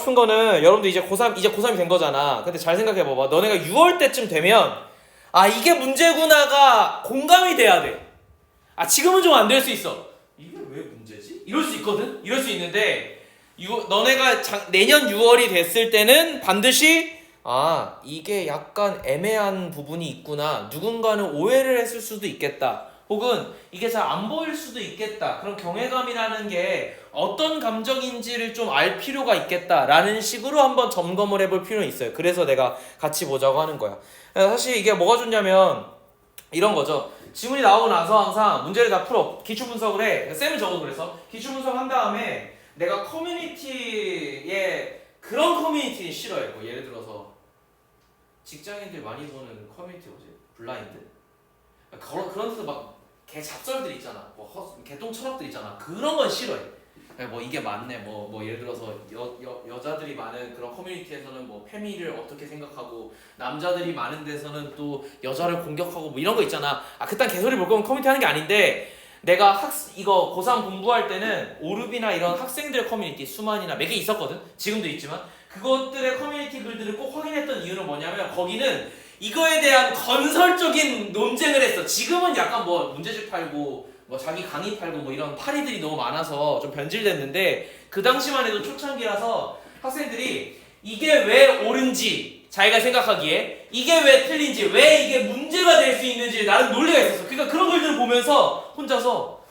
싶은 거는 여러분들 이제 고3이 된 거잖아. 근데 잘 생각해 봐봐. 너네가 6월 때쯤 되면 아 이게 문제구나가 공감이 돼야 돼. 아 지금은 좀 안 될 수 있어. 이게 왜 문제지? 이럴 수 있거든. 이럴 수 있는데 너네가 내년 6월이 됐을 때는 반드시 아 이게 약간 애매한 부분이 있구나. 누군가는 오해를 했을 수도 있겠다. 혹은 이게 잘 안 보일 수도 있겠다. 그런 경외감이라는 게 어떤 감정인지를 좀 알 필요가 있겠다라는 식으로 한번 점검을 해볼 필요는 있어요. 그래서 내가 같이 보자고 하는 거야. 사실 이게 뭐가 좋냐면 이런 거죠. 지문이 나오고 나서 항상 문제를 다 풀어. 기출 분석을 해. 쌤은 적어도 그래서 기출 분석한 다음에 내가 커뮤니티에 그런 커뮤니티는 싫어해. 뭐 예를 들어서 직장인들 많이 보는 커뮤니티 뭐지? 블라인드? 그런 데서 막 개 잡설들 있잖아. 뭐 개똥 철학들 있잖아. 그런 건 싫어해. 뭐 이게 맞네. 뭐 예를 들어서 여자들이 많은 그런 커뮤니티에서는 뭐 페미를 어떻게 생각하고 남자들이 많은 데서는 또 여자를 공격하고 뭐 이런 거 있잖아. 아 그딴 개소리 볼 거면 커뮤니티 하는 게 아닌데 내가 이거 고3 공부할 때는 오르비나 이런 학생들 커뮤니티 수만이나 몇 개 있었거든. 지금도 있지만 그것들의 커뮤니티 글들을 꼭 확인했던 이유는 뭐냐면 거기는 이거에 대한 건설적인 논쟁을 했어. 지금은 약간 뭐 문제집 팔고 뭐 자기 강의 팔고 뭐 이런 파리들이 너무 많아서 좀 변질됐는데 그 당시만 해도 초창기라서 학생들이 이게 왜 옳은지 자기가 생각하기에 이게 왜 틀린지 왜 이게 문제가 될 수 있는지 나름 논리가 있었어. 그러니까 그런 글들을 보면서 혼자서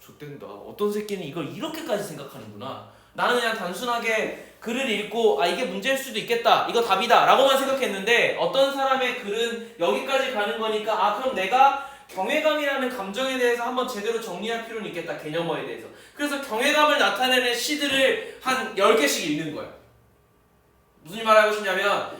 좆된다. 어떤 새끼는 이걸 이렇게까지 생각하는구나. 나는 그냥 단순하게 글을 읽고 아 이게 문제일 수도 있겠다. 이거 답이다. 라고만 생각했는데 어떤 사람의 글은 여기까지 가는 거니까 아 그럼 내가 경외감이라는 감정에 대해서 한번 제대로 정리할 필요는 있겠다. 개념어에 대해서. 그래서 경외감을 나타내는 시들을 한 10개씩 읽는 거야. 무슨 말하고 싶냐면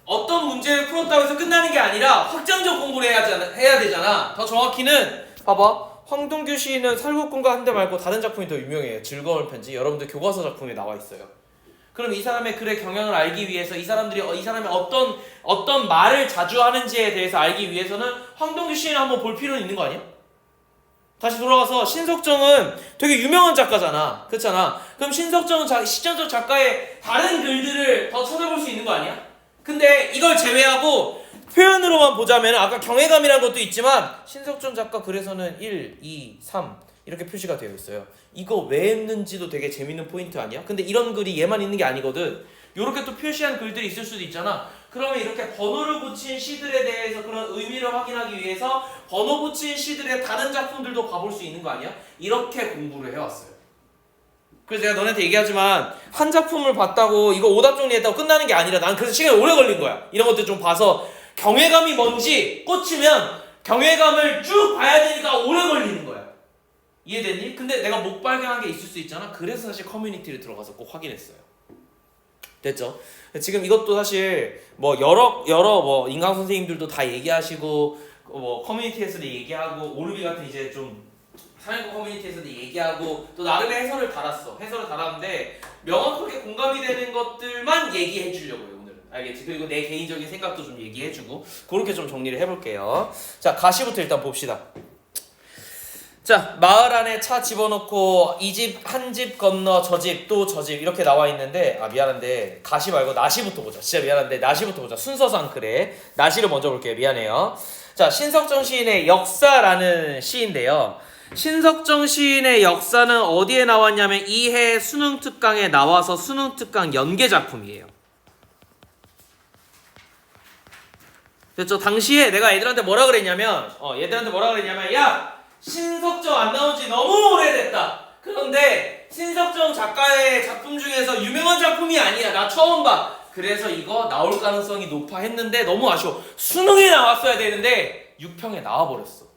어떤 문제를 풀었다고 해서 끝나는 게 아니라 확장적 공부를 해야 되잖아. 더 정확히는 봐봐. 황동규 시인은 살국군과 한데 말고 다른 작품이 더 유명해요. 즐거운 편지. 여러분들 교과서 작품에 나와 있어요. 그럼 이 사람의 글의 경향을 알기 위해서 이 사람이 어떤 말을 자주 하는지에 대해서 알기 위해서는 황동규 시인을 한번 볼 필요는 있는 거 아니야? 다시 돌아가서 신석정은 되게 유명한 작가잖아. 그렇잖아. 그럼 신석정은 시점적 작가의 다른 글들을 더 찾아볼 수 있는 거 아니야? 근데 이걸 제외하고 표현으로만 보자면 아까 경외감이라는 것도 있지만 신석정 작가 글에서는 1, 2, 3 이렇게 표시가 되어 있어요. 이거 왜 했는지도 되게 재밌는 포인트 아니야? 근데 이런 글이 얘만 있는 게 아니거든. 요렇게 또 표시한 글들이 있을 수도 있잖아. 그러면 이렇게 번호를 붙인 시들에 대해서 그런 의미를 확인하기 위해서 번호 붙인 시들의 다른 작품들도 봐볼 수 있는 거 아니야? 이렇게 공부를 해왔어요. 그래서 내가 너네한테 얘기하지만 한 작품을 봤다고 이거 오답 정리했다고 끝나는 게 아니라 난 그래서 시간이 오래 걸린 거야. 이런 것들 좀 봐서 경외감이 뭔지 꽂히면 경외감을 쭉 봐야 되니까 오래 걸리는 거야. 이해됐니? 근데 내가 못 발견한 게 있을 수 있잖아. 그래서 사실 커뮤니티를 들어가서 꼭 확인했어요. 됐죠? 지금 이것도 사실 뭐 여러 뭐 인강 선생님들도 다 얘기하시고 뭐 커뮤니티에서도 얘기하고 오르비 같은 이제 좀 사회고 커뮤니티에서도 얘기하고 또 나름의 해설을 달았는데 명확하게 공감이 되는 것들만 얘기해 주려고요. 오늘은 알겠지? 그리고 내 개인적인 생각도 좀 얘기해 주고 그렇게 좀 정리를 해볼게요. 자 가시부터 일단 봅시다. 자 마을 안에 차 집어넣고 이 집 한 집 건너 저 집 또 저 집 이렇게 나와 있는데 아 미안한데 가시 말고 나시부터 보자. 진짜 미안한데 나시부터 보자. 순서상 그래. 나시를 먼저 볼게요. 미안해요. 자 신석정 시인의 역사라는 시인데요. 신석정 시인의 역사는 어디에 나왔냐면 이해 수능특강에 나와서 수능특강 연계 작품이에요. 됐죠? 당시에 내가 얘들한테 뭐라 그랬냐면 야 신석정 안 나온 지 너무 오래됐다. 그런데 신석정 작가의 작품 중에서 유명한 작품이 아니야. 나 처음 봐. 그래서 이거 나올 가능성이 높아 했는데 너무 아쉬워. 수능에 나왔어야 되는데 6평에 나와버렸어.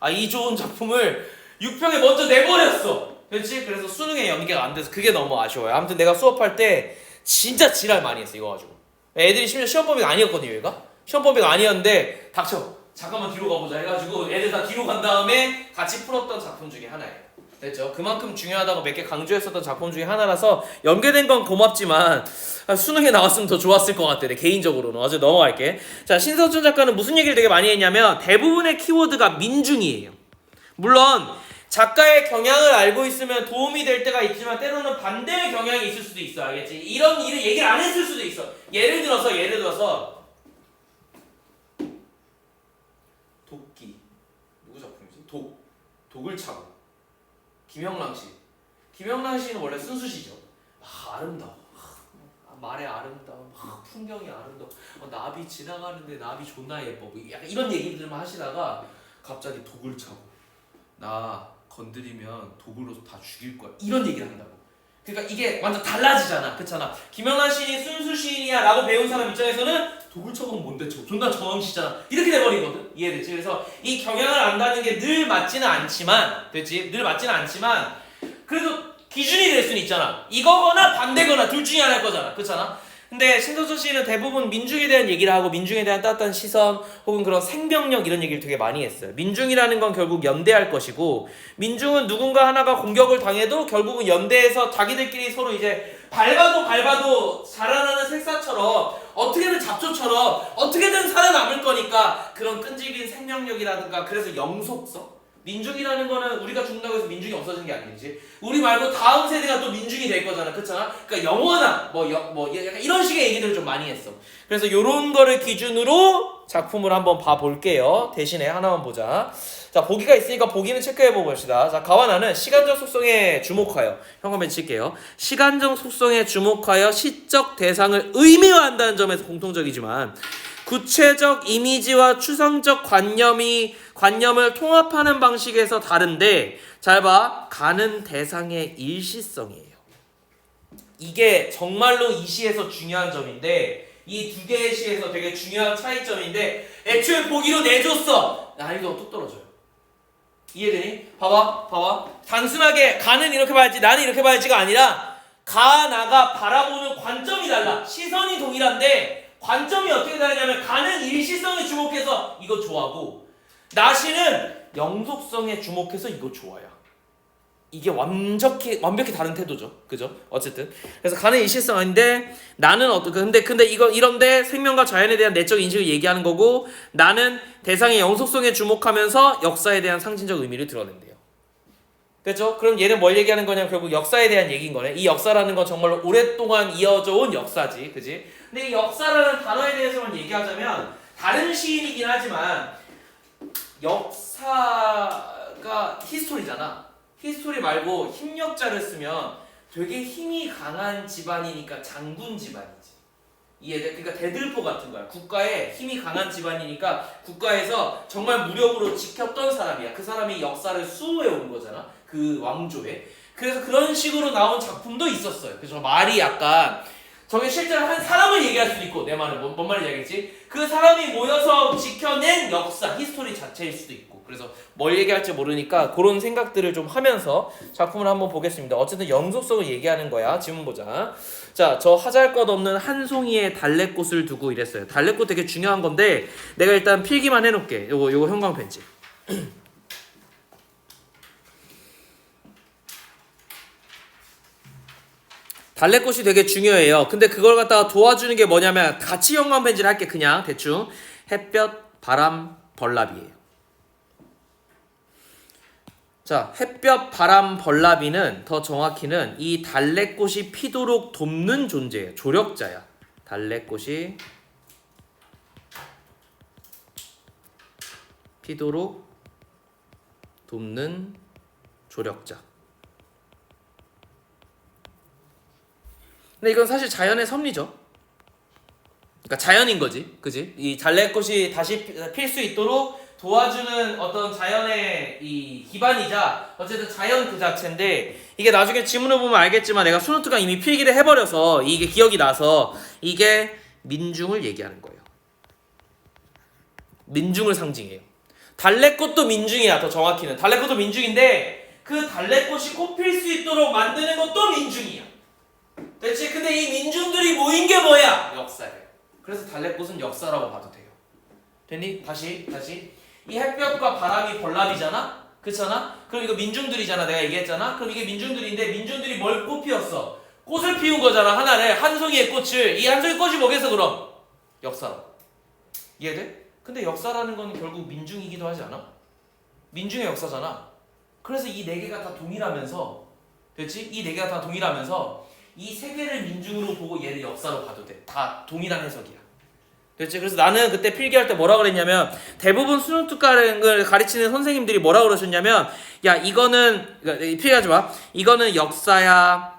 아, 이 좋은 작품을 6평에 먼저 내버렸어. 그렇지? 그래서 수능에 연계가 안 돼서 그게 너무 아쉬워요. 아무튼 내가 수업할 때 진짜 지랄 많이 했어. 이거 가지고. 애들이 심지어 시험 범위가 아니었거든요. 얘가. 시험 범위가 아니었는데 닥쳐. 잠깐만 뒤로 가보자 해가지고 애들 다 뒤로 간 다음에 같이 풀었던 작품 중에 하나예요. 됐죠? 그만큼 중요하다고 몇 개 강조했었던 작품 중에 하나라서 연계된 건 고맙지만 수능에 나왔으면 더 좋았을 것 같아. 내 개인적으로는. 어제 넘어갈게. 자, 신석준 작가는 무슨 얘기를 되게 많이 했냐면 대부분의 키워드가 민중이에요. 물론 작가의 경향을 알고 있으면 도움이 될 때가 있지만 때로는 반대의 경향이 있을 수도 있어. 알겠지? 이런 일을 얘기를 안 했을 수도 있어. 예를 들어서 도끼 누구 작품이지? 독을 차고 김영랑 씨. 김영란 씨는 원래 순수시죠. 아름다워. 말의 아름다움, 풍경이 아름다워. 나비 지나가는데 나비 존나 예뻐. 약간 이런 얘기들만 하시다가 갑자기 독을 차고 나 건드리면 독으로 다 죽일 거야. 이런 얘기를 한다고. 그러니까 이게 완전 달라지잖아. 그렇잖아. 김영란 시인이 순수 시인이야 라고 배운 사람 입장에서는 독을 차고는 뭔데 존나 정황시잖아. 이렇게 돼버리거든. 이해되지? 그래서 이 경향을 안다는 게 늘 맞지는 않지만 됐지? 늘 맞지는 않지만 그래도 기준이 될 수는 있잖아. 이거거나 반대거나 둘 중에 하나일 거잖아. 그렇잖아? 근데 신도철 씨는 대부분 민중에 대한 얘기를 하고 민중에 대한 따뜻한 시선 혹은 그런 생명력 이런 얘기를 되게 많이 했어요. 민중이라는 건 결국 연대할 것이고 민중은 누군가 하나가 공격을 당해도 결국은 연대해서 자기들끼리 서로 이제 밟아도 자라나는 색사처럼 어떻게든 잡초처럼 어떻게든 살아남을 거니까 그런 끈질긴 생명력이라든가 그래서 영속성 민중이라는 거는 우리가 죽는다고 해서 민중이 없어지는 게 아니지. 우리 말고 다음 세대가 또 민중이 될 거잖아. 그렇잖아? 그러니까 영원한 약간 이런 식의 얘기들을 좀 많이 했어. 그래서 요런 거를 기준으로 작품을 한번 봐볼게요. 대신에 하나만 보자. 자, 보기가 있으니까 보기는 체크해보고 봅시다. 자, 가와나는 시간적 속성에 주목하여 현관에 칠게요. 시간적 속성에 주목하여 시적 대상을 의미화한다는 점에서 공통적이지만 구체적 이미지와 추상적 관념을 통합하는 방식에서 다른데 잘 봐. 가는 대상의 일시성이에요. 이게 정말로 이 시에서 중요한 점인데 이 두 개의 시에서 되게 중요한 차이점인데 애초에 보기로 내줬어. 난이도가 뚝 떨어져요. 이해되니? 봐봐. 단순하게 가는 이렇게 봐야지 나는 이렇게 봐야지가 아니라 나가 바라보는 관점이 달라. 시선이 동일한데 관점이 어떻게 다르냐면 가는 일시성에 주목해서 이거 좋아하고 나시는 영속성에 주목해서 이거 좋아요. 이게 완벽히 다른 태도죠. 그죠? 어쨌든 그래서 가는 일시성 아닌데 나는 근데 이거 이런데 생명과 자연에 대한 내적 인식을 얘기하는 거고 나는 대상의 영속성에 주목하면서 역사에 대한 상징적 의미를 드러낸대요. 됐죠? 그럼 얘는 뭘 얘기하는 거냐면 결국 역사에 대한 얘기인 거네. 이 역사라는 건 정말로 오랫동안 이어져 온 역사지. 그지? 근데 이 역사라는 단어에 대해서만 얘기하자면 다른 시인이긴 하지만 역사가 히스토리잖아. 히스토리 말고 힘력자를 쓰면 되게 힘이 강한 집안이니까 장군 집안이지. 이해돼? 그러니까 대들보 같은 거야. 국가에 힘이 강한 집안이니까 국가에서 정말 무력으로 지켰던 사람이야. 그 사람이 역사를 수호해 온 거잖아. 그 왕조에. 그래서 그런 식으로 나온 작품도 있었어요. 그래서 말이 약간 저게 실제로 한 사람을 얘기할 수도 있고 내 말은 뭔 말인지 알겠지? 그 사람이 모여서 지켜낸 역사, 히스토리 자체일 수도 있고 그래서 뭘 얘기할지 모르니까 그런 생각들을 좀 하면서 작품을 한번 보겠습니다. 어쨌든 영속성을 얘기하는 거야. 지문 보자. 자, 저 하잘것없는 한 송이의 달래꽃을 두고 이랬어요. 달래꽃 되게 중요한 건데 내가 일단 필기만 해놓을게. 요거 형광펜지. 달래꽃이 되게 중요해요. 근데 그걸 갖다가 도와주는 게 뭐냐면 같이 형광펜지를 할게. 그냥 대충 햇볕, 바람, 벌나비예요. 자, 햇볕, 바람, 벌나비는 더 정확히는 이 달래꽃이 피도록 돕는 존재예요. 조력자야. 달래꽃이 피도록 돕는 조력자. 근데 이건 사실 자연의 섭리죠. 그러니까 자연인 거지, 그지? 이 달래꽃이 다시 필 수 있도록 도와주는 어떤 자연의 이 기반이자 어쨌든 자연 그 자체인데 이게 나중에 지문을 보면 알겠지만 내가 수노트가 이미 필기를 해버려서 이게 기억이 나서 이게 민중을 얘기하는 거예요. 민중을 상징해요. 달래꽃도 민중이야. 더 정확히는 달래꽃도 민중인데 그 달래꽃이 꽃필 수 있도록 만드는 것도 민중이야. 그렇지? 근데 이 민중들이 모인 게 뭐야? 역사예요. 그래서 달래꽃은 역사라고 봐도 돼요. 됐니? 다시 이 햇볕과 바람이 벌나비잖아? 그렇잖아? 그럼 이거 민중들이잖아. 내가 얘기했잖아? 그럼 이게 민중들인데 민중들이 뭘 꽃 피웠어? 꽃을 피운 거잖아. 하나를 한 송이의 꽃을. 이 한 송이 꽃이 뭐겠어 그럼? 역사라고. 이해돼? 근데 역사라는 건 결국 민중이기도 하지 않아? 민중의 역사잖아. 그래서 이 네 개가 다 동일하면서, 됐지? 이 네 개가 다 동일하면서 이 세 개를 민중으로 보고 얘를 역사로 봐도 돼. 다 동일한 해석이야. 됐지? 그래서 나는 그때 필기할 때 뭐라 그랬냐면, 대부분 수능 특강을 가르치는 선생님들이 뭐라 그러셨냐면, 야 이거는 필기하지 마. 이거는 역사야.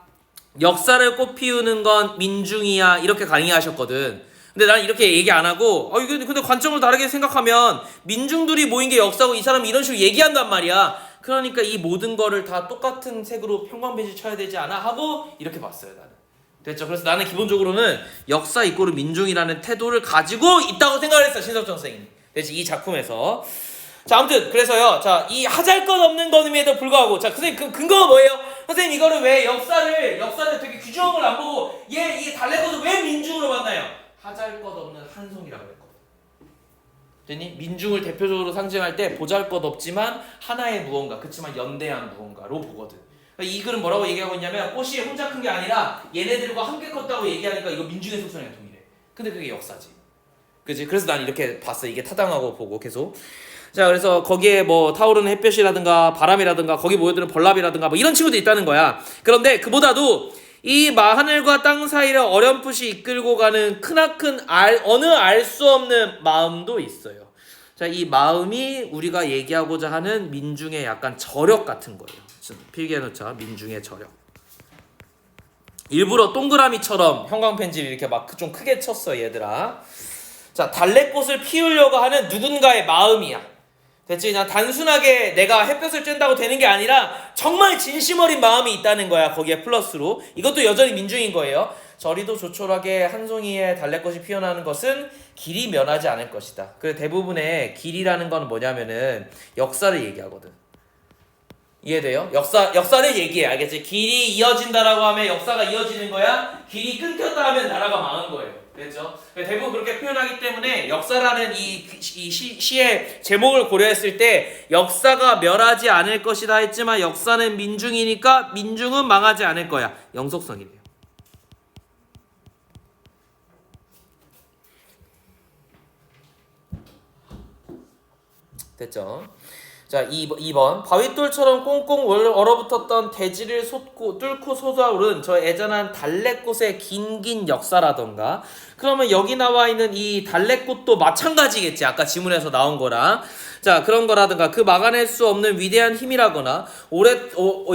역사를 꽃피우는 건 민중이야. 이렇게 강의하셨거든. 근데 나는 이렇게 얘기 안 하고, 이거 근데 관점을 다르게 생각하면 민중들이 모인 게 역사고 이 사람이 이런 식으로 얘기한단 말이야. 그러니까 이 모든 거를 다 똑같은 색으로 평방배지 쳐야 되지 않아? 하고 이렇게 봤어요, 나는. 됐죠? 그래서 나는 기본적으로는 역사 이꼬르 민중이라는 태도를 가지고 있다고 생각을 했어, 신석정 선생님이. 됐지? 이 작품에서. 자, 아무튼 그래서요. 자, 이 하잘것없는 것임에도 불구하고, 자, 선생님 그 근거가 뭐예요? 선생님 이거를 왜 역사를 되게 규정을 안 보고 이 달래것을 왜 민중으로 만나요? 하잘것없는 한송이라고 했거든. 됐니? 민중을 대표적으로 상징할 때 보잘것없지만 하나의 무언가, 그치만 연대한 무언가로 보거든. 이 글은 뭐라고 얘기하고 있냐면, 꽃이 혼자 큰 게 아니라 얘네들과 함께 컸다고 얘기하니까 이거 민중의 속성이랑 동일해. 근데 그게 역사지. 그치? 그래서 난 이렇게 봤어. 이게 타당하고 보고 계속. 자, 그래서 거기에 뭐 타오르는 햇볕이라든가 바람이라든가 거기 모여드는 벌나비라든가 뭐 이런 친구도 있다는 거야. 그런데 그보다도 이 하늘과 땅 사이를 어렴풋이 이끌고 가는 크나큰 어느 알 수 없는 마음도 있어요. 자, 이 마음이 우리가 얘기하고자 하는 민중의 약간 저력 같은 거예요. 필기해놓자. 민중의 저력. 일부러 동그라미처럼 형광펜지를 이렇게 막 좀 크게 쳤어, 얘들아. 자, 달래꽃을 피우려고 하는 누군가의 마음이야. 됐지? 그냥 단순하게 내가 햇볕을 쬐다고 되는 게 아니라 정말 진심 어린 마음이 있다는 거야. 거기에 플러스로. 이것도 여전히 민중인 거예요. 저리도 조촐하게 한 송이의 달래꽃이 피어나는 것은 길이 면하지 않을 것이다. 그 대부분의 길이라는 건 뭐냐면은 역사를 얘기하거든. 이해돼요? 역사를 얘기해. 알겠지? 길이 이어진다라고 하면 역사가 이어지는 거야. 길이 끊겼다 하면 나라가 망한 거예요. 됐죠? 대부분 그렇게 표현하기 때문에 역사라는 이 시의 제목을 고려했을 때 역사가 멸하지 않을 것이다 했지만 역사는 민중이니까 민중은 망하지 않을 거야. 영속성이래요. 됐죠? 자, 2번. 바윗돌처럼 꽁꽁 얼어붙었던 대지를 뚫고 솟아오른 저 애잔한 달래꽃의 긴긴 역사라던가, 그러면 여기 나와 있는 이 달래꽃도 마찬가지겠지. 아까 지문에서 나온 거랑. 자, 그런 거라든가 그 막아낼 수 없는 위대한 힘이라거나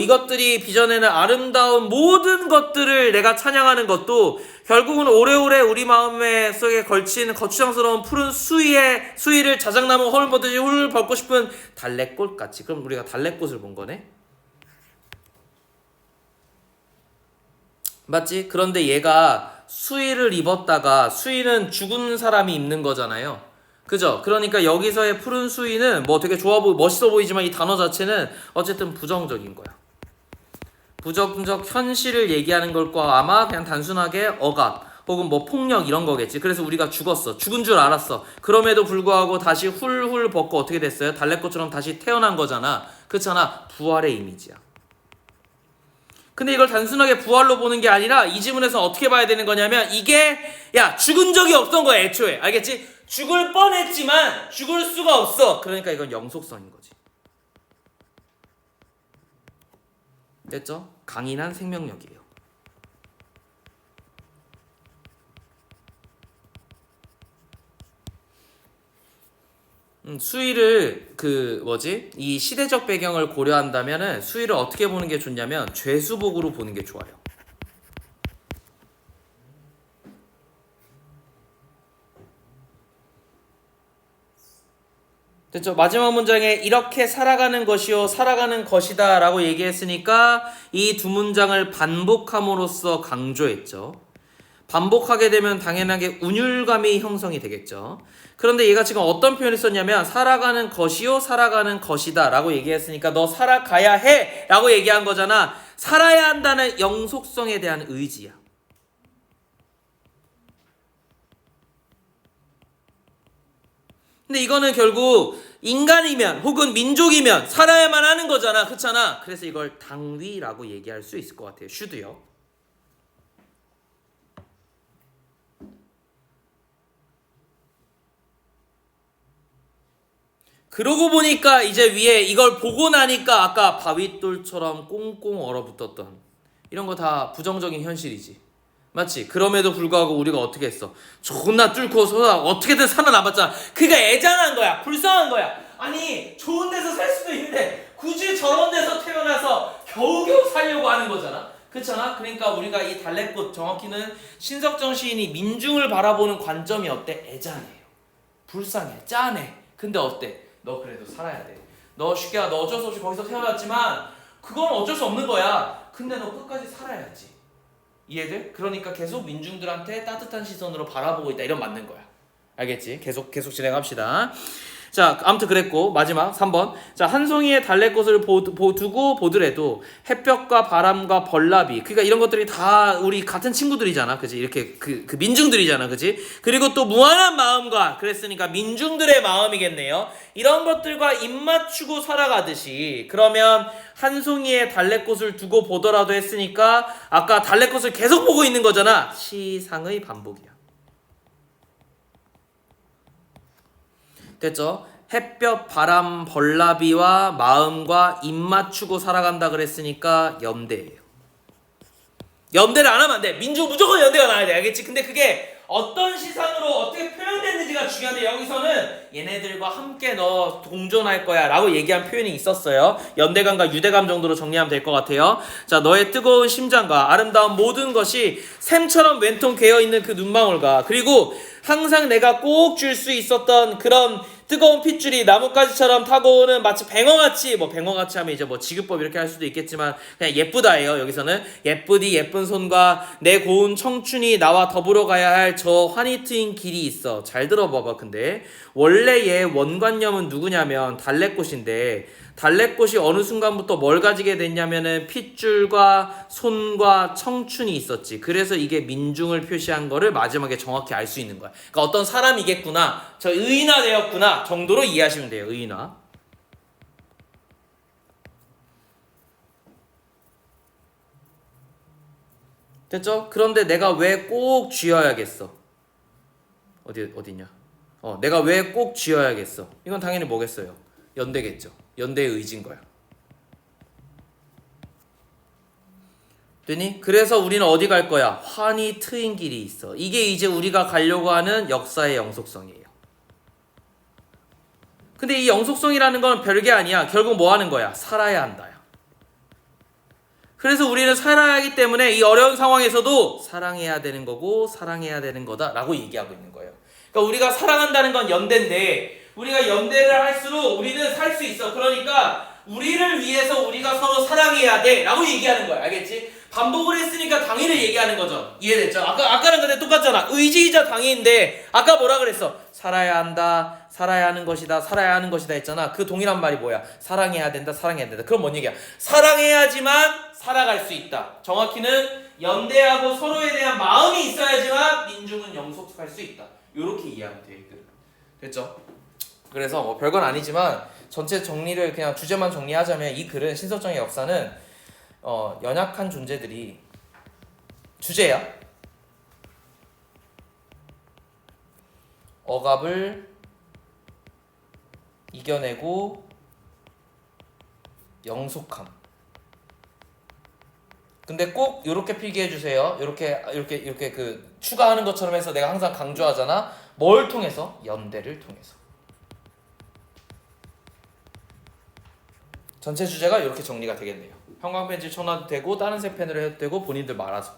이것들이 빚어내는 아름다운 모든 것들을 내가 찬양하는 것도 결국은 오래오래 우리 마음에 속에 걸친 거추장스러운 푸른 수위를 자작나무 헐 보듯이 훌 밟고 싶은 달래꽃 같이. 그럼 우리가 달래꽃을 본 거네? 맞지? 그런데 얘가 수의를 입었다가, 수의는 죽은 사람이 입는 거잖아요. 그죠? 그러니까 여기서의 푸른 수의는 뭐 되게 좋아 보이고 멋있어 보이지만 이 단어 자체는 어쨌든 부정적인 거야. 부정적 현실을 얘기하는 걸까? 아마 그냥 단순하게 억압 혹은 뭐 폭력 이런 거겠지. 그래서 우리가 죽은 줄 알았어. 그럼에도 불구하고 다시 훌훌 벗고 어떻게 됐어요? 달래꽃처럼 다시 태어난 거잖아. 그렇잖아. 부활의 이미지야. 근데 이걸 단순하게 부활로 보는 게 아니라 이 지문에서 어떻게 봐야 되는 거냐면, 이게 죽은 적이 없던 거야. 애초에. 알겠지? 죽을 뻔했지만 죽을 수가 없어. 그러니까 이건 영속성인 거지. 됐죠? 강인한 생명력이에요. 수위를 이 시대적 배경을 고려한다면은 수위를 어떻게 보는 게 좋냐면 죄수복으로 보는 게 좋아요. 됐죠? 마지막 문장에 이렇게 살아가는 것이요 살아가는 것이다 라고 얘기했으니까 이 두 문장을 반복함으로써 강조했죠. 반복하게 되면 당연하게 운율감이 형성이 되겠죠. 그런데 얘가 지금 어떤 표현을 썼냐면 살아가는 것이요 살아가는 것이다 라고 얘기했으니까 너 살아가야 해 라고 얘기한 거잖아. 살아야 한다는 영속성에 대한 의지야. 근데 이거는 결국 인간이면 혹은 민족이면 살아야만 하는 거잖아. 그렇잖아. 그래서 이걸 당위라고 얘기할 수 있을 것 같아요. should요. 그러고 보니까 이제 위에 이걸 보고 나니까 아까 바윗돌처럼 꽁꽁 얼어붙었던 이런 거 다 부정적인 현실이지. 맞지? 그럼에도 불구하고 우리가 어떻게 했어? 존나 뚫고 어떻게든 살아남았잖아. 그가 애잔한 거야. 불쌍한 거야. 아니 좋은 데서 살 수도 있는데 굳이 저런 데서 태어나서 겨우겨우 살려고 하는 거잖아. 그렇잖아? 그러니까 우리가 이 달래꽃, 정확히는 신석정 시인이 민중을 바라보는 관점이 어때? 애잔해요. 불쌍해. 짠해. 근데 어때? 너 그래도 살아야 돼. 너 쉽게 너 어쩔 수 없이 거기서 태어났지만 그건 어쩔 수 없는 거야. 근데 너 끝까지 살아야지. 이해돼? 그러니까 계속 민중들한테 따뜻한 시선으로 바라보고 있다. 이런 맞는 거야. 알겠지? 계속 진행합시다. 자, 아무튼 그랬고 마지막 3번. 자, 한 송이의 달래꽃을 두고 보더라도 햇볕과 바람과 벌나비, 그러니까 이런 것들이 다 우리 같은 친구들이잖아, 그지? 이렇게 그 민중들이잖아, 그지? 그리고 또 무한한 마음과, 그랬으니까 민중들의 마음이겠네요. 이런 것들과 입맞추고 살아가듯이, 그러면 한 송이의 달래꽃을 두고 보더라도 했으니까 아까 달래꽃을 계속 보고 있는 거잖아. 시상의 반복이야. 됐죠? 햇볕, 바람, 벌나비와 마음과 입맞추고 살아간다 그랬으니까 연대예요. 연대를 안 하면 안 돼. 민중 무조건 연대가 나야 돼. 알겠지? 근데 그게 어떤 시상으로 어떻게 표현됐는지가 중요한데 여기서는 얘네들과 함께 너 공존할 거야 라고 얘기한 표현이 있었어요. 연대감과 유대감 정도로 정리하면 될 것 같아요. 자, 너의 뜨거운 심장과 아름다운 모든 것이 샘처럼 왼통 괴어있는 그 눈망울과, 그리고 항상 내가 꼭 줄 수 있었던 그런 뜨거운 핏줄이 나뭇가지처럼 타고 오는 마치 뱅어같이, 뭐 뱅어같이 하면 이제 뭐 지급법 이렇게 할 수도 있겠지만 그냥 예쁘다예요. 여기서는 예쁘디 예쁜 손과 내 고운 청춘이 나와 더불어 가야 할 저 환히 트인 길이 있어. 잘 들어봐봐. 근데 원래 얘 원관념은 누구냐면 달래꽃인데, 달래꽃이 어느 순간부터 뭘 가지게 됐냐면은 핏줄과 손과 청춘이 있었지. 그래서 이게 민중을 표시한 거를 마지막에 정확히 알 수 있는 거야. 그러니까 어떤 사람이겠구나, 저 의인화되었구나 정도로 이해하시면 돼요. 의인화. 됐죠? 그런데 내가 왜 꼭 쥐어야겠어? 어디냐? 내가 왜 꼭 쥐어야겠어? 이건 당연히 뭐겠어요? 연대겠죠. 연대의 의지인 거야. 되니? 그래서 우리는 어디 갈 거야? 환히 트인 길이 있어. 이게 이제 우리가 가려고 하는 역사의 영속성이에요. 근데 이 영속성이라는 건 별게 아니야. 결국 뭐 하는 거야? 살아야 한다. 그래서 우리는 살아야 하기 때문에 이 어려운 상황에서도 사랑해야 되는 거고 사랑해야 되는 거다라고 얘기하고 있는 거예요. 그러니까 우리가 사랑한다는 건 연대인데, 우리가 연대를 할수록 우리는 살 수 있어. 그러니까 우리를 위해서 우리가 서로 사랑해야 돼 라고 얘기하는 거야. 알겠지? 반복을 했으니까 당위를 얘기하는 거죠. 이해됐죠? 아까는 근데 똑같잖아. 의지이자 당위인데 아까 뭐라 그랬어? 살아야 한다, 살아야 하는 것이다, 살아야 하는 것이다 했잖아. 그 동일한 말이 뭐야? 사랑해야 된다, 사랑해야 된다. 그럼 뭔 얘기야? 사랑해야지만 살아갈 수 있다. 정확히는 연대하고 서로에 대한 마음이 있어야지만 민중은 영속할 수 있다. 이렇게 이해하면 돼. 됐죠? 그래서 뭐 별건 아니지만 전체 정리를 그냥 주제만 정리하자면, 이 글은 신석정의 역사는 연약한 존재들이 주제야. 억압을 이겨내고 영속함. 근데 꼭 이렇게 필기해 주세요. 이렇게 그 추가하는 것처럼 해서 내가 항상 강조하잖아. 뭘 통해서? 연대를 통해서. 전체 주제가 이렇게 정리가 되겠네요. 형광펜질 쳐놔도 되고 다른 색펜으로 해도 되고 본인들 말아서.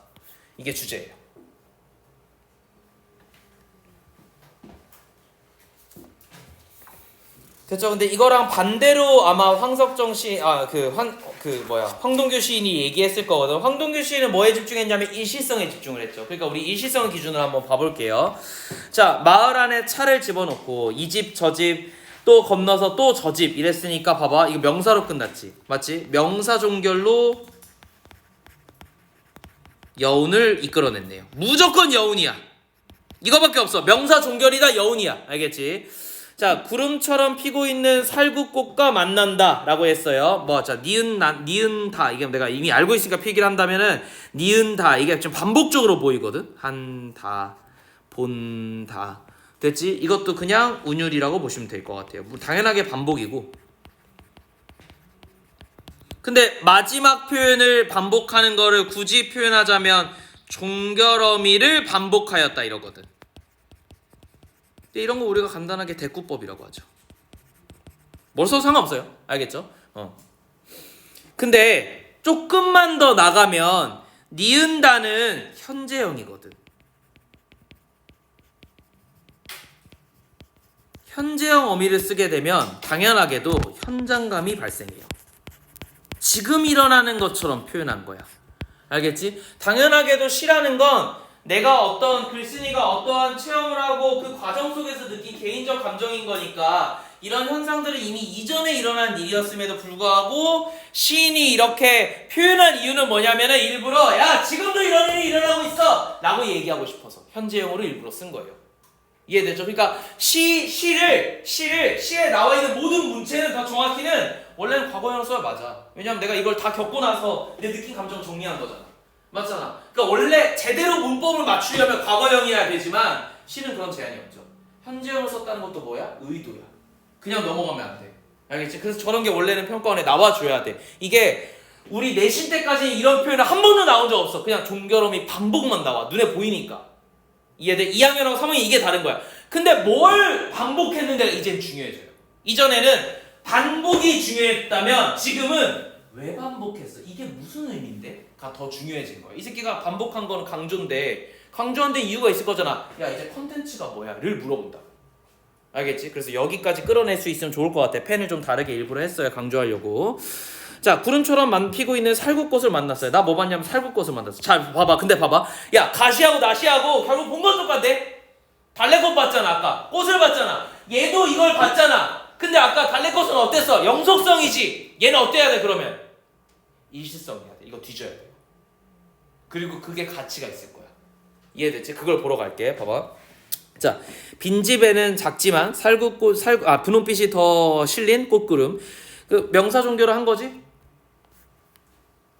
이게 주제예요. 됐죠? 근데 이거랑 반대로 아마 황석정 시, 황동규 시인이 얘기했을 거거든. 황동규 시인은 뭐에 집중했냐면 일시성에 집중을 했죠. 그러니까 우리 일시성 기준으로 한번 봐볼게요. 자, 마을 안에 차를 집어넣고 이 집 저 집 또 건너서 또 저 집 이랬으니까 봐봐. 이거 명사로 끝났지. 맞지? 명사 종결로 여운을 이끌어냈네요. 무조건 여운이야. 이거밖에 없어. 명사 종결이다, 여운이야. 알겠지? 자, 구름처럼 피고 있는 살구꽃과 만난다 라고 했어요. 자, 니은다. 이게 내가 이미 알고 있으니까 필기를 한다면은 니은다. 이게 좀 반복적으로 보이거든. 한다, 본다, 됐지? 이것도 그냥 운율이라고 보시면 될 것 같아요. 뭐 당연하게 반복이고. 근데 마지막 표현을 반복하는 거를 굳이 표현하자면 종결어미를 반복하였다 이러거든. 근데 이런 거 우리가 간단하게 대꾸법이라고 하죠. 뭘 써도 상관없어요. 알겠죠? 근데 조금만 더 나가면 니은다는 현재형이거든. 현재형 어미를 쓰게 되면 당연하게도 현장감이 발생해요. 지금 일어나는 것처럼 표현한 거야. 알겠지? 당연하게도 시라는 건 내가 어떤 글쓴이가 어떠한 체험을 하고 그 과정 속에서 느낀 개인적 감정인 거니까 이런 현상들은 이미 이전에 일어난 일이었음에도 불구하고 시인이 이렇게 표현한 이유는 뭐냐면은 일부러 야 지금도 이런 일이 일어나고 있어 라고 얘기하고 싶어서 현재형으로 일부러 쓴 거예요. 이해되죠? 그러니까 시에 나와 있는 모든 문체는 다 정확히는 원래는 과거형으로 써야 맞아. 왜냐면 내가 이걸 다 겪고 나서 내 느낀 감정 정리한 거잖아. 맞잖아. 그러니까 원래 제대로 문법을 맞추려면 과거형이어야 되지만 시는 그런 제한이 없죠. 현재형을 썼다는 것도 뭐야? 의도야. 그냥 넘어가면 안 돼. 알겠지? 그래서 저런 게 원래는 평가원에 나와줘야 돼. 이게 우리 내신 때까지 이런 표현은 한 번도 나온 적 없어. 그냥 종결음이 반복만 나와. 눈에 보이니까. 이해돼? 2학년하고 3학년이 이게 다른 거야. 근데 뭘 반복했는데가 이젠 중요해져요. 이전에는 반복이 중요했다면 지금은 왜 반복했어? 이게 무슨 의미인데? 가 더 중요해진 거야. 이 새끼가 반복한 거는 강조인데 강조한 데 이유가 있을 거잖아. 야 이제 컨텐츠가 뭐야? 를 물어본다. 알겠지? 그래서 여기까지 끌어낼 수 있으면 좋을 것 같아. 펜을 좀 다르게 일부러 했어요. 강조하려고. 자, 구름처럼 피고 있는 살구꽃을 만났어요. 나 뭐 봤냐면 살구꽃을 만났어. 자, 봐봐. 근데 봐봐. 야, 가시하고 나시하고 결국 본 건 똑같네. 달래꽃 봤잖아, 아까. 꽃을 봤잖아. 얘도 이걸 봤잖아. 근데 아까 달래꽃은 어땠어? 영속성이지. 얘는 어때야 돼, 그러면? 일시성이야 돼. 이거 뒤져야 돼. 그리고 그게 가치가 있을 거야. 이해됐지? 그걸 보러 갈게. 봐봐. 자, 빈집에는 작지만 분홍빛이 더 실린 꽃구름. 그 명사 종교를 한 거지?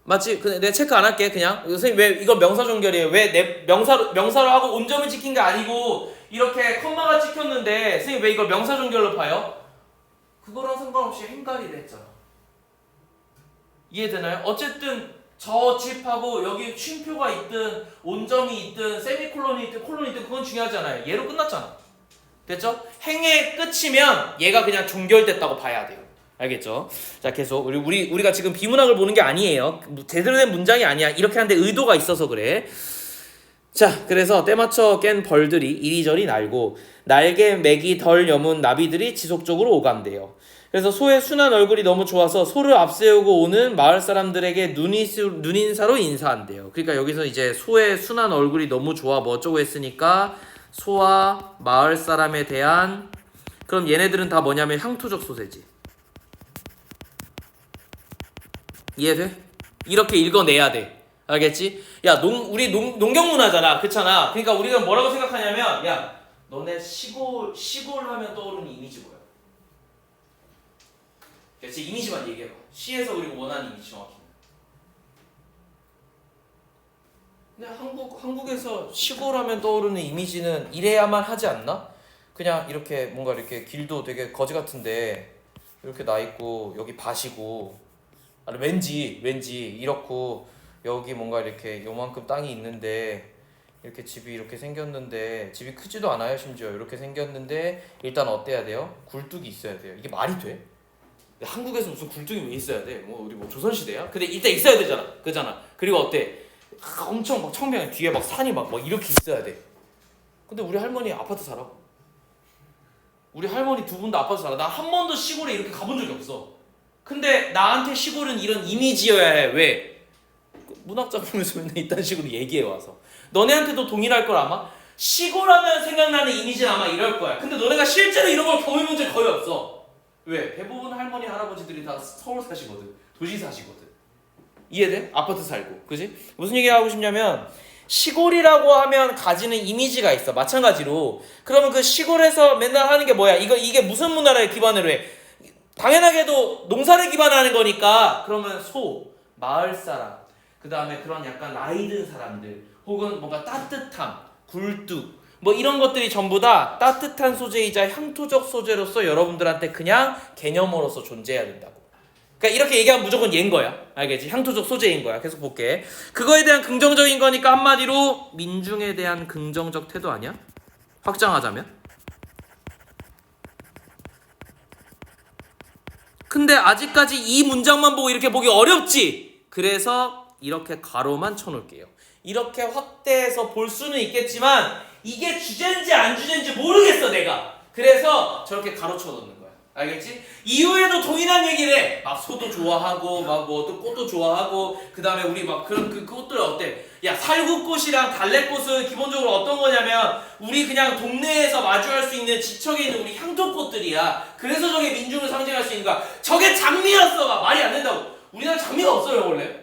맞지? 근데 내가 체크 안 할게. 그냥 선생님 왜 이거 명사 종결이에요? 왜 내 명사로 하고 온점을 찍힌 게 아니고 이렇게 컴마가 찍혔는데 선생님 왜 이걸 명사 종결로 봐요? 그거랑 상관없이 행갈이를 했잖아. 이해되나요? 어쨌든 저 집하고 여기 쉼표가 있든 온점이 있든 세미콜론이 있든 콜론이 있든 그건 중요하지 않아요. 얘로 끝났잖아. 됐죠? 행의 끝이면 얘가 그냥 종결됐다고 봐야 돼요. 알겠죠? 자, 계속 우리가 지금 비문학을 보는 게 아니에요. 제대로 된 문장이 아니야. 이렇게 하는데 의도가 있어서 그래. 자, 그래서 때맞춰 깬 벌들이 이리저리 날고 날개 맥이 덜 여문 나비들이 지속적으로 오간대요. 그래서 소의 순한 얼굴이 너무 좋아서 소를 앞세우고 오는 마을 사람들에게 눈인사로 인사한대요. 그러니까 여기서 이제 소의 순한 얼굴이 너무 좋아 뭐 어쩌고 했으니까 소와 마을 사람에 대한 그럼 얘네들은 다 뭐냐면 향토적 소세지. 이해돼? 이렇게 읽어내야 돼. 알겠지? 야, 우리 농경 문화잖아. 그렇잖아. 그러니까 우리가 뭐라고 생각하냐면 야, 너네 시골 하면 떠오르는 이미지 뭐야? 그렇지? 이미지만 얘기해봐. 시에서 우리가 원하는 이미지 정확히. 근데 한국에서 시골 하면 떠오르는 이미지는 이래야만 하지 않나? 그냥 이렇게 뭔가 이렇게 길도 되게 거지 같은데 이렇게 나 있고 여기 밭이고 아니 왠지 이렇고 여기 뭔가 이렇게 요만큼 땅이 있는데 이렇게 집이 이렇게 생겼는데 집이 크지도 않아요. 심지어 이렇게 생겼는데 일단 어때야 돼요? 굴뚝이 있어야 돼요. 이게 말이 돼? 한국에서 무슨 굴뚝이 왜 있어야 돼? 뭐 우리 뭐 조선시대야? 근데 일단 있어야 되잖아. 그잖아. 그리고 어때? 엄청 막 청평 뒤에 막 산이 막 이렇게 있어야 돼. 근데 우리 할머니 아파트 살아. 우리 할머니 두 분 다 아파트 살아. 나 한 번도 시골에 이렇게 가본 적이 없어. 근데 나한테 시골은 이런 이미지여야 해. 왜? 문학 작품에서 맨날 이딴 식으로 얘기해 와서. 너네한테도 동일할 걸 아마? 시골하면 생각나는 이미지는 아마 이럴 거야. 근데 너네가 실제로 이런 걸 경험해본 적 거의 없어. 왜? 대부분 할머니 할아버지들이 다 서울 사시거든. 도시 사시거든. 이해돼? 아파트 살고. 그지? 무슨 얘기 하고 싶냐면 시골이라고 하면 가지는 이미지가 있어. 마찬가지로. 그러면 그 시골에서 맨날 하는 게 뭐야? 이게 무슨 문화를 기반으로 해? 당연하게도 농사를 기반하는 거니까 그러면 소, 마을 사람, 그 다음에 그런 약간 나이 든 사람들 혹은 뭔가 따뜻함, 굴뚝 뭐 이런 것들이 전부 다 따뜻한 소재이자 향토적 소재로서 여러분들한테 그냥 개념으로서 존재해야 된다고. 그러니까 이렇게 얘기하면 무조건 얘인 거야. 알겠지? 향토적 소재인 거야. 계속 볼게. 그거에 대한 긍정적인 거니까 한마디로 민중에 대한 긍정적 태도 아니야? 확장하자면. 근데 아직까지 이 문장만 보고 이렇게 보기 어렵지? 그래서 이렇게 가로만 쳐놓을게요. 이렇게 확대해서 볼 수는 있겠지만 이게 주제인지 안 주제인지 모르겠어 내가. 그래서 저렇게 가로 쳐놓는 거야. 알겠지? 이후에도 동일한 얘기를 해. 막 소도 좋아하고 막 뭐 또 꽃도 좋아하고 그 다음에 우리 막 그런 그 꽃들 어때? 야 살구꽃이랑 달래꽃은 기본적으로 어떤 거냐면 우리 그냥 동네에서 마주할 수 있는 지척에 있는 우리 향토꽃들이야. 그래서 저게 민중을 상징할 수 있는 거야. 저게 장미였어가 말이 안 된다고. 우리나라 장미가 없어요 원래.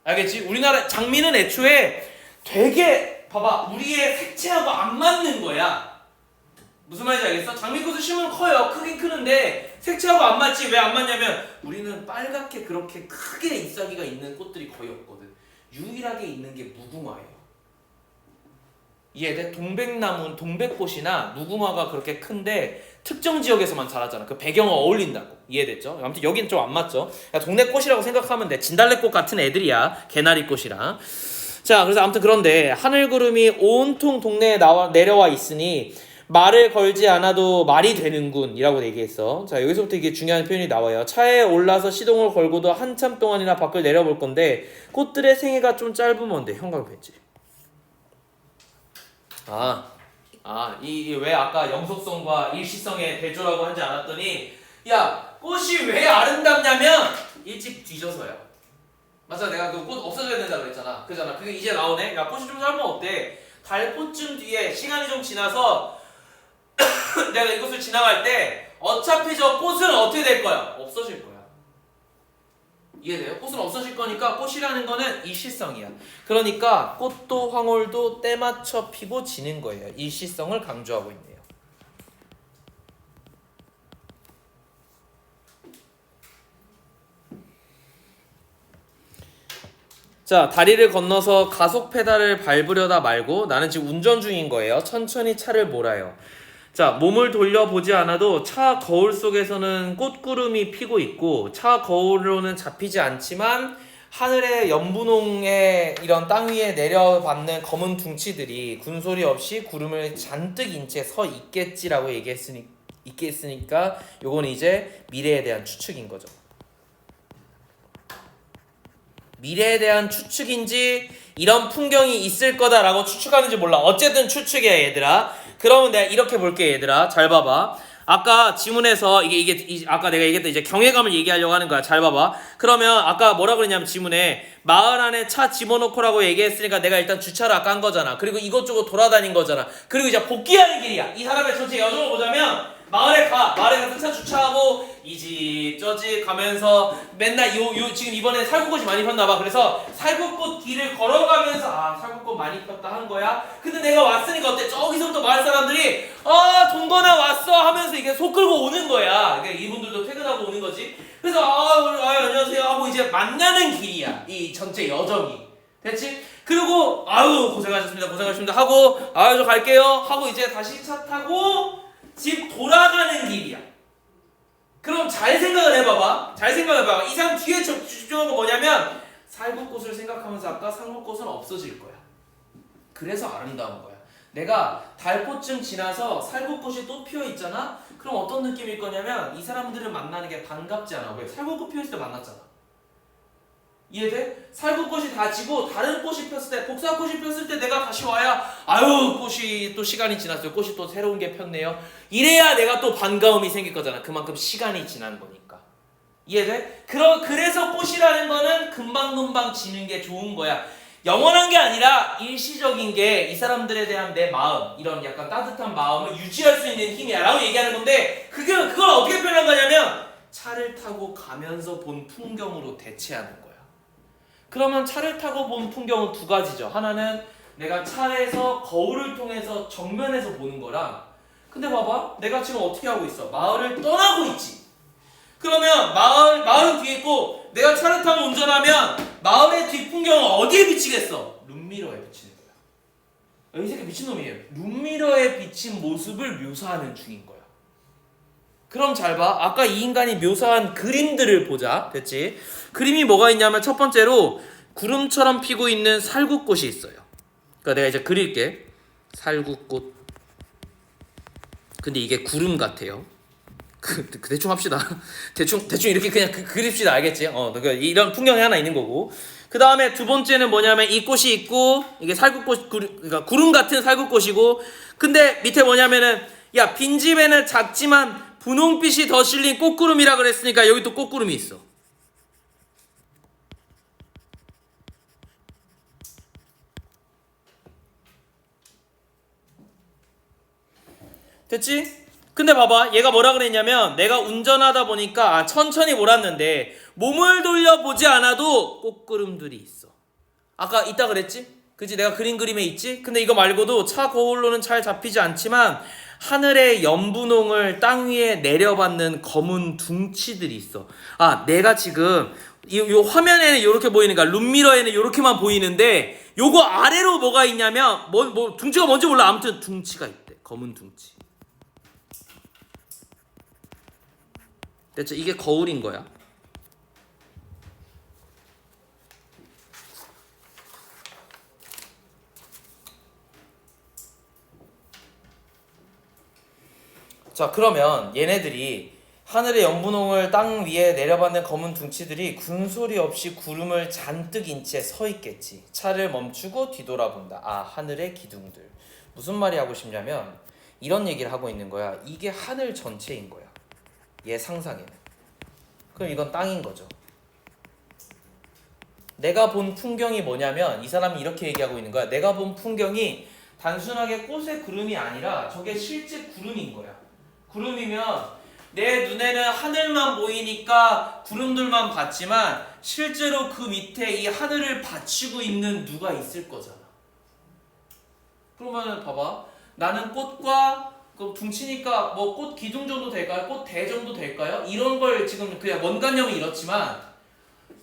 알겠지? 우리나라 장미는 애초에 되게 봐봐 우리의 색채하고 안 맞는 거야. 무슨 말인지 알겠어? 장미꽃을 심으면 커요. 크긴 크는데 색채하고 안 맞지. 왜 안 맞냐면 우리는 빨갛게 그렇게 크게 잎사귀가 있는 꽃들이 거의 없거든. 유일하게 있는 게 무궁화예요. 이해돼? 동백나무, 동백꽃이나 무궁화가 그렇게 큰데 특정 지역에서만 자라잖아. 그 배경과 어울린다고. 이해됐죠? 아무튼 여기는 좀 안 맞죠? 동네 꽃이라고 생각하면 돼. 진달래꽃 같은 애들이야. 개나리꽃이랑. 자, 그래서 아무튼 그런데 하늘구름이 온통 동네에 내려와 있으니 말을 걸지 않아도 말이 되는군 이라고 얘기했어. 자, 여기서부터 이게 중요한 표현이 나와요. 차에 올라서 시동을 걸고도 한참 동안이나 밖을 내려볼 건데 꽃들의 생애가 좀 짧으면 돼. 형광펜지. 이 왜 아까 영속성과 일시성의 대조라고 하지 않았더니 야 꽃이 왜 아름답냐면 일찍 뒤져서야. 맞아, 내가 그 꽃 없어져야 된다 그랬잖아. 그잖아. 그게 이제 나오네. 야 꽃이 좀 짧으면 어때? 달꽃쯤 뒤에 시간이 좀 지나서 내가 이곳을 지나갈 때 어차피 저 꽃은 어떻게 될 거야? 없어질 거야. 이해돼요? 꽃은 없어질 거니까 꽃이라는 거는 일시성이야. 그러니까 꽃도 황홀도 때 맞춰 피고 지는 거예요. 일시성을 강조하고 있네요. 자, 다리를 건너서 가속 페달을 밟으려다 말고 나는 지금 운전 중인 거예요. 천천히 차를 몰아요. 자, 몸을 돌려보지 않아도 차 거울 속에서는 꽃구름이 피고 있고 차 거울로는 잡히지 않지만 하늘의 연분홍의 이런 땅 위에 내려받는 검은 둥치들이 군소리 없이 구름을 잔뜩 인 채 서 있겠지라고 있겠으니까 요건 이제 미래에 대한 추측인 거죠. 미래에 대한 추측인지 이런 풍경이 있을 거다라고 추측하는지 몰라. 어쨌든 추측이야 얘들아. 그러면 내가 이렇게 볼게 얘들아. 잘 봐봐. 아까 지문에서 아까 내가 얘기했던 이제 경외감을 얘기하려고 하는 거야. 잘 봐봐. 그러면 아까 뭐라 그랬냐면 지문에 마을 안에 차 집어넣고라고 얘기했으니까 내가 일단 주차를 아까 한 거잖아. 그리고 이것저것 돌아다닌 거잖아. 그리고 이제 복귀하는 길이야. 이 사람의 전체 여정을 보자면 마을에 가서 차 주차하고 이 집 저 집 가면서 맨날 지금 이번에 살구꽃이 많이 폈나봐. 그래서 살구꽃 길을 걸어가면서 살구꽃 많이 폈다 한 거야. 근데 내가 왔으니까 어때? 저기서부터 마을 사람들이 동건아 왔어 하면서 이게 속 끌고 오는 거야. 그러니까 이분들도 퇴근하고 오는 거지. 그래서 안녕하세요 하고 이제 만나는 길이야. 이 전체 여정이. 됐지? 그리고 고생하셨습니다 하고 저 갈게요 하고 이제 다시 차 타고 집 돌아가는 길이야. 그럼 잘 생각을 해봐봐. 이 사람 뒤에 집중한 거 뭐냐면 살구꽃을 생각하면서 아까 상구꽃은 없어질 거야. 그래서 아름다운 거야. 내가 달꽃쯤 지나서 살구꽃이 또 피어 있잖아. 그럼 어떤 느낌일 거냐면 이 사람들을 만나는 게 반갑지 않아. 왜? 살구꽃 피어 있을 때 만났잖아. 이해돼? 살구꽃이 다 지고 다른 꽃이 폈을 때, 복사꽃이 폈을 때 내가 다시 와야 꽃이 또 시간이 지났어요. 꽃이 또 새로운 게 폈네요. 이래야 내가 또 반가움이 생길 거잖아. 그만큼 시간이 지난 거니까. 이해돼? 그래서 꽃이라는 거는 금방금방 지는 게 좋은 거야. 영원한 게 아니라 일시적인 게 이 사람들에 대한 내 마음, 이런 약간 따뜻한 마음을 유지할 수 있는 힘이야 라고 얘기하는 건데 그걸 어떻게 표현한 거냐면 차를 타고 가면서 본 풍경으로 대체하는 거야. 그러면 차를 타고 본 풍경은 두 가지죠. 하나는 내가 차에서 거울을 통해서 정면에서 보는 거랑 근데 봐봐 내가 지금 어떻게 하고 있어? 마을을 떠나고 있지. 그러면 마을은 뒤에 있고 내가 차를 타고 운전하면 마을의 뒷 풍경은 어디에 비치겠어? 룸미러에 비치는 거야. 이 새끼 미친놈이에요. 룸미러에 비친 모습을 묘사하는 중인 거야. 그럼 잘 봐. 아까 이 인간이 묘사한 그림들을 보자. 됐지? 그림이 뭐가 있냐면 첫 번째로 구름처럼 피고 있는 살구꽃이 있어요. 그러니까 내가 이제 그릴게. 살구꽃. 근데 이게 구름 같아요. 대충 합시다. 대충 이렇게 그냥 그립시다. 알겠지? 이런 풍경이 하나 있는 거고. 그 다음에 두 번째는 뭐냐면 이 꽃이 있고 이게 살구꽃, 그러니까 구름 같은 살구꽃이고. 근데 밑에 뭐냐면은 야 빈집에는 작지만 분홍빛이 더 실린 꽃구름이라 그랬으니까 여기 또 꽃구름이 있어. 됐지? 근데 봐봐 얘가 뭐라 그랬냐면 내가 운전하다 보니까 천천히 몰았는데 몸을 돌려보지 않아도 꽃구름들이 있어. 아까 있다 그랬지? 그치? 내가 그린 그림에 있지? 근데 이거 말고도 차 거울로는 잘 잡히지 않지만 하늘의 연분홍을 땅 위에 내려받는 검은 둥치들이 있어. 내가 지금 요 화면에는 이렇게 보이니까 룸미러에는 이렇게만 보이는데 요거 아래로 뭐가 있냐면 둥치가 뭔지 몰라. 아무튼 둥치가 있대. 검은 둥치. 됐죠? 이게 거울인 거야. 자, 그러면 얘네들이 하늘의 연분홍을 땅 위에 내려받는 검은 둥치들이 군소리 없이 구름을 잔뜩 인 채 서 있겠지. 차를 멈추고 뒤돌아본다. 하늘의 기둥들. 무슨 말이 하고 싶냐면 이런 얘기를 하고 있는 거야. 이게 하늘 전체인 거야. 얘 상상에는. 그럼 이건 땅인 거죠. 내가 본 풍경이 뭐냐면 이 사람이 이렇게 얘기하고 있는 거야. 내가 본 풍경이 단순하게 꽃의 구름이 아니라 저게 실제 구름인 거야. 구름이면 내 눈에는 하늘만 보이니까 구름들만 봤지만 실제로 그 밑에 이 하늘을 받치고 있는 누가 있을 거잖아. 그러면 봐봐. 나는 꽃과 둥치니까 꽃 기둥 정도 될까요? 꽃 대 정도 될까요? 이런 걸 지금 그냥 원관념은 이렇지만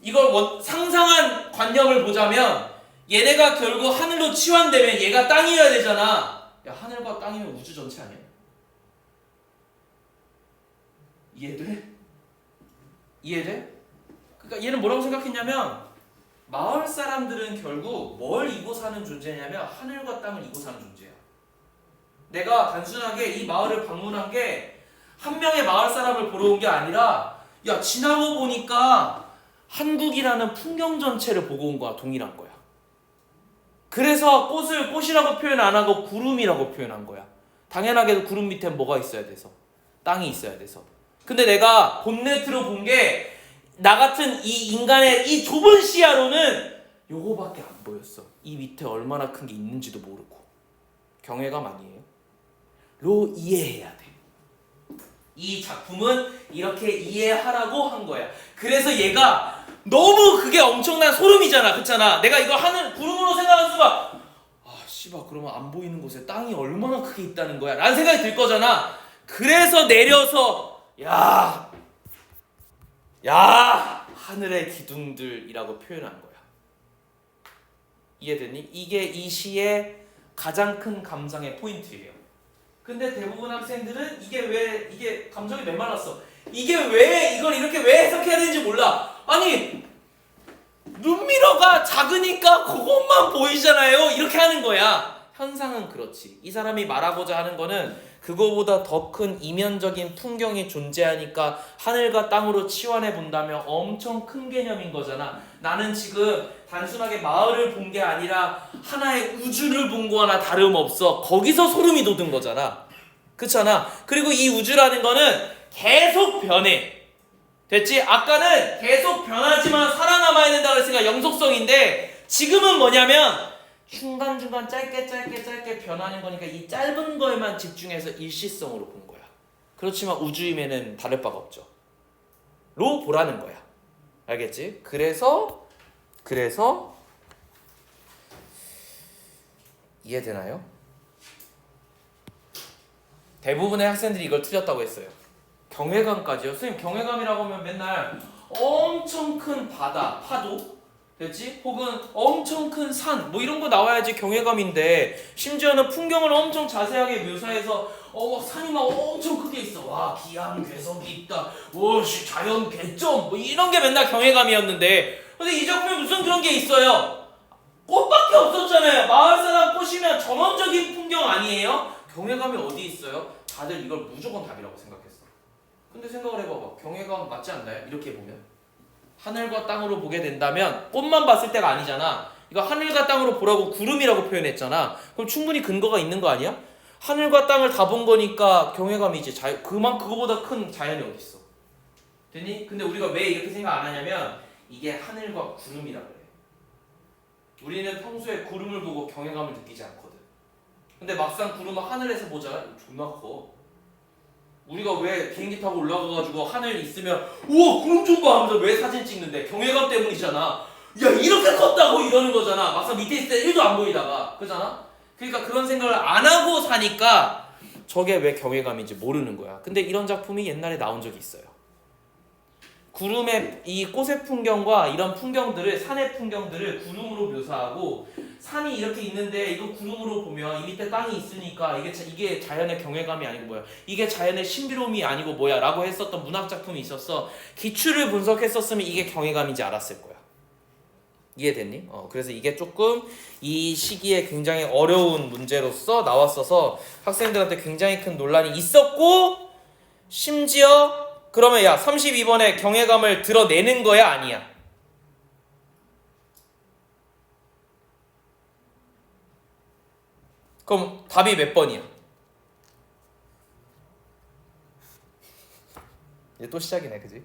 이걸 상상한 관념을 보자면 얘네가 결국 하늘로 치환되면 얘가 땅이어야 되잖아. 야 하늘과 땅이면 우주 전체 아니야? 이해돼? 이해돼? 그러니까 얘는 뭐라고 생각했냐면 마을 사람들은 결국 뭘 이고 사는 존재냐면 하늘과 땅을 이고 사는 존재야. 내가 단순하게 이 마을을 방문한 게 한 명의 마을 사람을 보러 온 게 아니라 야 지나고 보니까 한국이라는 풍경 전체를 보고 온 거야. 동일한 거야. 그래서 꽃을 꽃이라고 표현 안 하고 구름이라고 표현한 거야. 당연하게도 구름 밑엔 뭐가 있어야 돼서? 땅이 있어야 돼서. 근데 내가 본네트로 본 게 나 같은 이 인간의 이 좁은 시야로는 요거밖에 안 보였어. 이 밑에 얼마나 큰 게 있는지도 모르고. 경외감 아니에요? 로 이해해야 돼. 이 작품은 이렇게 이해하라고 한 거야. 그래서 얘가 너무 그게 엄청난 소름이잖아. 그렇잖아. 내가 이거 하늘 구름으로 생각한 순간 씨발 그러면 안 보이는 곳에 땅이 얼마나 크게 있다는 거야 라는 생각이 들 거잖아. 그래서 내려서 야 하늘의 기둥들이라고 표현한 거야. 이해되니? 이게 이 시의 가장 큰 감상의 포인트예요. 근데 대부분 학생들은 이게 감정이 메말랐어. 이게 왜 이걸 이렇게 왜 해석해야 되는지 몰라. 아니 룸미러가 작으니까 그것만 보이잖아요. 이렇게 하는 거야. 현상은 그렇지. 이 사람이 말하고자 하는 거는 그거보다 더 큰 이면적인 풍경이 존재하니까 하늘과 땅으로 치환해 본다면 엄청 큰 개념인 거잖아. 나는 지금 단순하게 마을을 본 게 아니라 하나의 우주를 본 거나 다름없어. 거기서 소름이 돋은 거잖아. 그렇잖아. 그리고 이 우주라는 거는 계속 변해. 됐지? 아까는 계속 변하지만 살아남아야 된다고 했으니까 영속성인데 지금은 뭐냐면 중간중간 짧게 변하는 거니까 이 짧은 거에만 집중해서 일시성으로 본 거야. 그렇지만 우주임에는 다를 바가 없죠. 로 보라는 거야. 알겠지? 그래서 이해되나요? 대부분의 학생들이 이걸 틀렸다고 했어요. 경외감까지요? 선생님 경외감이라고 하면 맨날 엄청 큰 바다, 파도 됐지? 혹은 엄청 큰 산, 뭐 이런 거 나와야지 경외감인데, 심지어는 풍경을 엄청 자세하게 묘사해서 산이 막 엄청 크게 있어. 와, 기암 괴석이 있다. 오씨, 자연 개점. 뭐 이런 게 맨날 경외감이었는데, 근데 이 작품에 무슨 그런 게 있어요? 꽃밖에 없었잖아요. 마을 사람 꼬시면 전원적인 풍경 아니에요? 경외감이 어디 있어요? 다들 이걸 무조건 답이라고 생각했어. 근데 생각을 해봐봐. 경외감 맞지 않나요? 이렇게 보면. 하늘과 땅으로 보게 된다면 꽃만 봤을 때가 아니잖아. 이거 하늘과 땅으로 보라고 구름이라고 표현했잖아. 그럼 충분히 근거가 있는 거 아니야? 하늘과 땅을 다 본 거니까 경외감이지. 그거보다 큰 자연이 어디 있어? 됐니? 근데 우리가 왜 이렇게 생각 안 하냐면 이게 하늘과 구름이라 그래. 우리는 평소에 구름을 보고 경외감을 느끼지 않거든. 근데 막상 구름을 하늘에서 보자. 존나 커. 우리가 왜 비행기 타고 올라가가지고 하늘 있으면 우와 구름 좀 봐 하면서 왜 사진 찍는데? 경외감 때문이잖아. 야 이렇게 컸다고 이러는 거잖아. 막상 밑에 있을 때 1도 안 보이다가. 그잖아? 그러니까 그런 생각을 안 하고 사니까 저게 왜 경외감인지 모르는 거야. 근데 이런 작품이 옛날에 나온 적이 있어요. 구름의 이 꽃의 풍경과 이런 풍경들을, 산의 풍경들을 구름으로 묘사하고, 산이 이렇게 있는데 이거 구름으로 보면 이 밑에 땅이 있으니까 이게 자연의 경외감이 아니고 뭐야, 이게 자연의 신비로움이 아니고 뭐야 라고 했었던 문학 작품이 있었어. 기출을 분석했었으면 이게 경외감인지 알았을 거야. 이해됐니? 그래서 이게 조금 이 시기에 굉장히 어려운 문제로서 나왔어서 학생들한테 굉장히 큰 논란이 있었고, 심지어 그러면 야 32번에 경외감을 드러내는 거야 아니야? 그럼 답이 몇 번이야? 이제 또 시작이네, 그지?